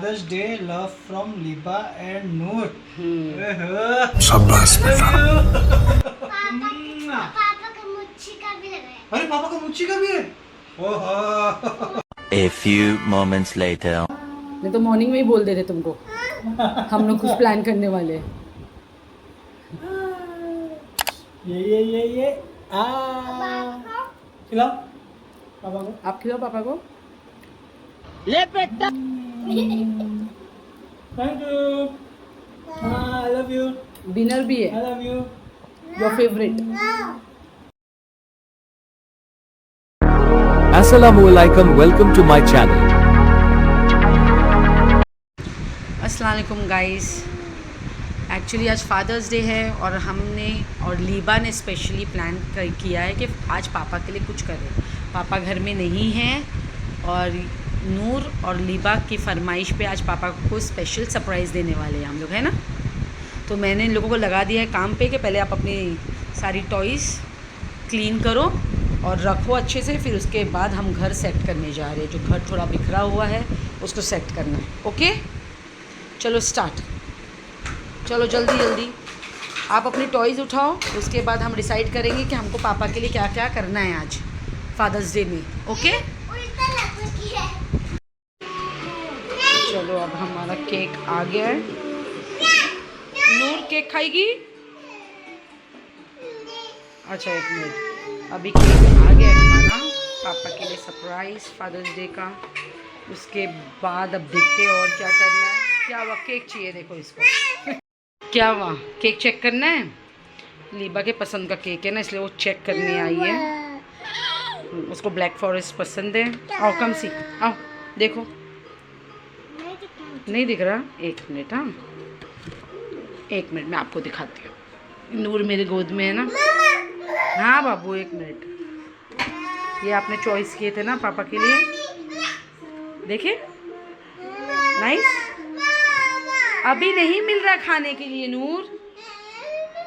Fathers day love from Liba and नूर। शाबाश बेटा। पापा का मुच्छी का भी लगा है। अरे पापा का मुच्छी का भी है। ओहो। A few moments later. नहीं तो मॉर्निंग में ही बोल दे रहे तुमको, हम लोग कुछ प्लान करने वाले हैं। ये खिलाओ पापा को। आप खिलाओ पापा को। Thank you. I love you. Dinner भी आई है, love you. Your favourite. Assalamualaikum, welcome to my channel. अस्सलाम वालेकुम गाइस। एक्चुअली आज फादर्स डे है और हमने और लीबा ने स्पेशली प्लान किया है कि आज पापा के लिए कुछ करें। पापा घर में नहीं हैं और नूर और लीबा की फरमाइश पे आज पापा को स्पेशल सरप्राइज़ देने वाले हैं हम लोग, है ना। तो मैंने इन लोगों को लगा दिया है काम पे कि पहले आप अपनी सारी टॉयज़ क्लीन करो और रखो अच्छे से, फिर उसके बाद हम घर सेट करने जा रहे हैं। जो घर थोड़ा बिखरा हुआ है उसको सेट करना है। ओके चलो स्टार्ट, चलो जल्दी जल्दी आप अपनी टॉयज़ उठाओ। उसके बाद हम डिसाइड करेंगे कि हमको पापा के लिए क्या क्या करना है आज फादर्स डे में। ओके उल्टा लगी है। चलो अब हमारा केक आ गया है। नूर केक खाएगी? अच्छा एक मिनट, अभी केक आ गया है हमारा पापा के लिए सरप्राइज फादर्स डे का। उसके बाद अब देखते हैं और क्या करना है। क्या हुआ, केक चाहिए देखो इसको। क्या हुआ, केक चेक करना है? लीबा के पसंद का केक है ना, इसलिए वो चेक करने आई है। उसको ब्लैक फॉरेस्ट पसंद है। आओ कम सी, आओ देखो। नहीं दिख रहा? एक मिनट, हाँ एक मिनट मैं आपको दिखाती हूँ। नूर मेरे गोद में है ना। हाँ बाबू एक मिनट। ये आपने चॉइस किए थे ना पापा के लिए, देखिए नाइस। अभी नहीं मिल रहा खाने के लिए नूर,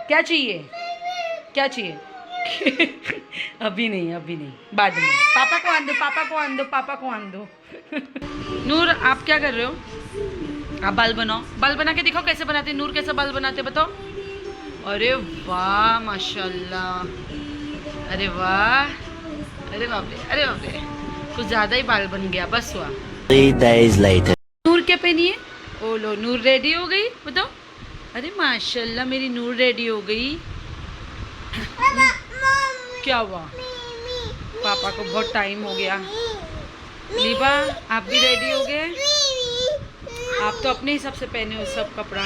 क्या चाहिए, क्या चाहिए? अभी नहीं, अभी नहीं, बाद में। पापा को आन दो, पापा को आन दो, पापा को आन दो। नूर आप क्या कर रहे हो? आप बाल बनाओ, बाल बना के दिखाओ कैसे बनाते। नूर कैसा बाल बनाते बताओ। अरे वाह माशाल्लाह, अरे वाह, अरे बाप रे, अरे बाप रे, कुछ ज़्यादा ही बाल बन गया। बस हुआ। 3 days later. नूर क्या पहनी है? ओ लो नूर रेडी हो गई, बताओ। अरे माशाल्लाह मेरी नूर रेडी हो गई। क्या हुआ? पापा को बहुत टाइम हो गया। लीबा आप भी रेडी हो गए? आप तो अपने हिसाब से पहने हो सब कपड़ा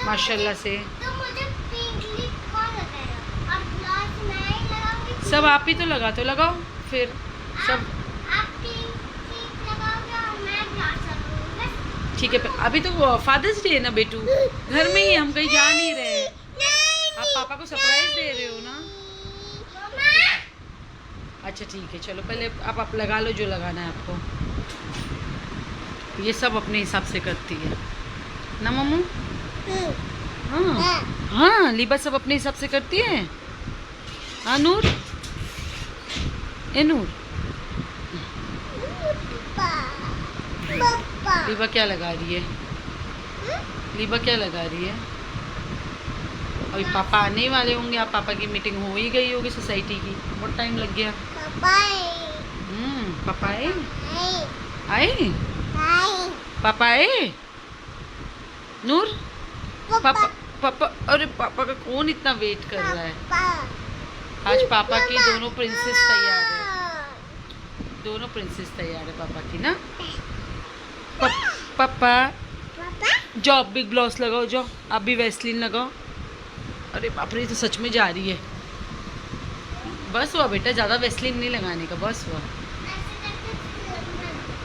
माशाल्लाह से। तो मुझे पिंक लिप कौन लगाएगा? अब ग्लास मैं ही लगाऊंगी। सब आप ही तो लगाओ फिर सब। आप पिंक लगाओगे और मैं ग्लास लगाऊंगी। ठीक है अभी तो फादर्स डे है ना बेटू, घर में ही, हम कहीं जा नहीं रहे। आप पापा को सरप्राइज दे रहे हो ना। अच्छा ठीक है चलो, पहले आप लगा लो जो लगाना है आपको। ये सब अपने हिसाब से करती है ना मम्मू। हाँ हाँ लीबा सब अपने हिसाब से करती है। हाँ नूर, ए नूर, लीबा क्या लगा रही है? लीबा क्या लगा रही है? अभी पापा आने वाले होंगे। आप पापा की मीटिंग हो ही गई होगी सोसाइटी की, बहुत टाइम लग गया। पापा आए? आए पापा आए? नूर पापा, पापा अरे पापा का कौन इतना वेट कर रहा है? आज पापा की दोनों प्रिंसेस तैयार है, दोनों प्रिंसेस तैयार है पापा की ना। पापा जाओ आप भी ग्लॉस लगाओ, जाओ आप भी वैसलीन लगाओ। अरे बाप रे, तो सच में जा रही है। बस हुआ बेटा, ज़्यादा वैसलीन नहीं लगाने का, बस हुआ।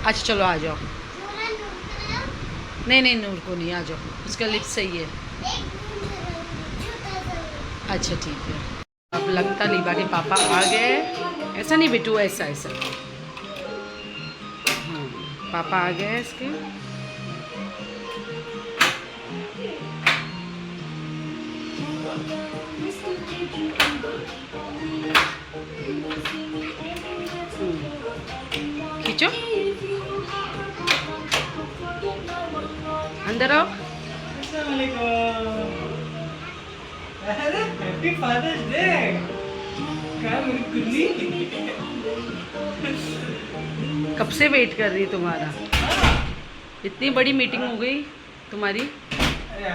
अच्छा चलो आ जाओ। नहीं नहीं नूर को नहीं, आ जाओ, उसका लिप सही है। अच्छा ठीक है। अब लगता लीबा के पापा आ गए। ऐसा नहीं बेटू, ऐसा ऐसा। हाँ पापा आ गए इसके। खींचो। अंदर आओ। अरे हैप्पी फादर्स डे। क्या मेरी कुल्ली? कब से वेट कर रही तुम्हारा। इतनी बड़ी मीटिंग हो गई तुम्हारी अरे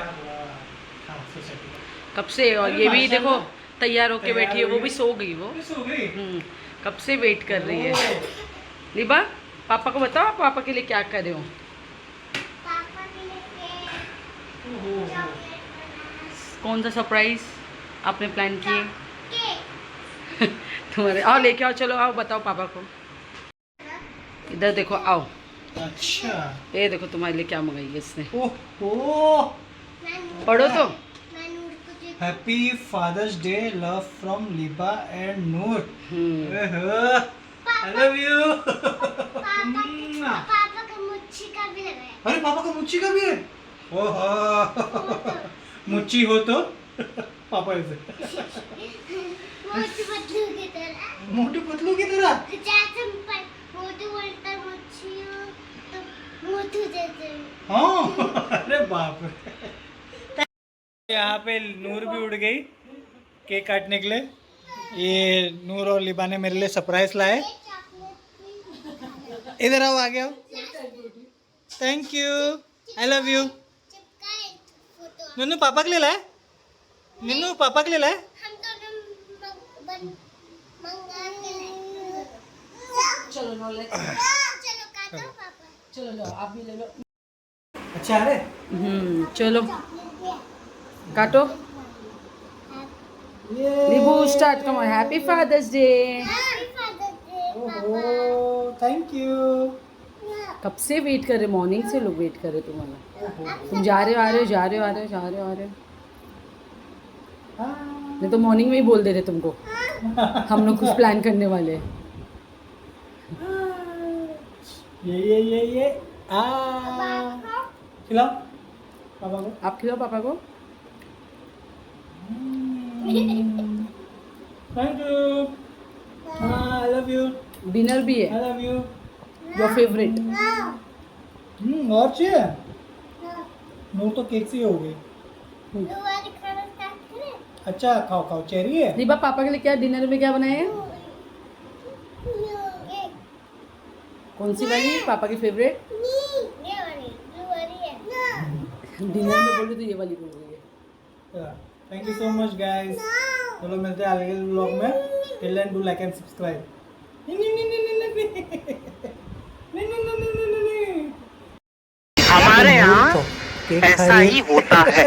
कब से। और ये भी देखो तैयार होके बैठी है, वो भी सो गई वो। सो गई। कब से वेट कर रही है। लिबा पापा को बताओ पापा के लिए क्या कर रहे हो। पापा के लिए चॉकलेट कौन सा सरप्राइज आपने प्लान किए। केक तुम्हारे आओ लेके आओ, चलो आओ बताओ पापा को। इधर देखो आओ, अच्छा। ये देखो तुम्हारे लिए क्या मंगाई है इसने। ओह पढ़ो तो। मैं नूर को दे happy father's day, love from Liba and Noor. I love you. पापा का मुच्छी का भी लगाया। अरे पापा का मुच्ची का भी है। ओहो मुच्ची हो तो पापा ऐसे मोटू पतलू की तरह। मोटू पतलू की तरह। जैसे मोटू बोलता मुच्छी हो तो मोटू जैसे। हाँ अरे बाप रे। यहाँ पे नूर भी उड़ गई केक काटने के लिए। ये नूर और लिबा ने मेरे लिए सरप्राइज लाए। इधर आओ, आगे आओ। Thank you, I love you. चिपकाए फोटो। नन्नू पापा के लिए लाए। निन्नू पापा के लिए लाए। हम दोनों मंगा के लाए। चलो लो ले, चलो काटो पापा। चलो लो आप भी ले लो। अच्छा अरे चलो काटो। Libu start, come on. Happy father's day. Happy father's day पापा। Thank you. कब से वेट कर रहे, मॉर्निंग से लोग वेट कर रहे तुम्हारा। तुम जा रहे हो आ रहे हो, जा रहे हो आ रहे हो, जा रहे हो आ रहे हो। नहीं तो मॉर्निंग में ही बोल दे रहे तुमको। हम लोग कुछ प्लान करने वाले हैं। ये आ खिलाओ पापा को। आप खिलाओ पापा को। Thank you. I love you. Dinner भी है, आई लव यू। Your favourite. और चाहिए। नूर तो केक से ही हो गई। दुबारा खाना स्टार्ट करें। अच्छा खाओ खाओ, चेरी है। दीपा पापा के लिए क्या डिनर में क्या बनाए हैं। केक। कौन सी वाली पापा की फेवरेट। ये वाली है। डिनर में बोल रही तो ये वाली बोल रही है। Thank you so much guys. चलो मिलते हैं अगले व्लॉग में। Till then do like and subscribe. हमारे यहाँ ऐसा ही होता है।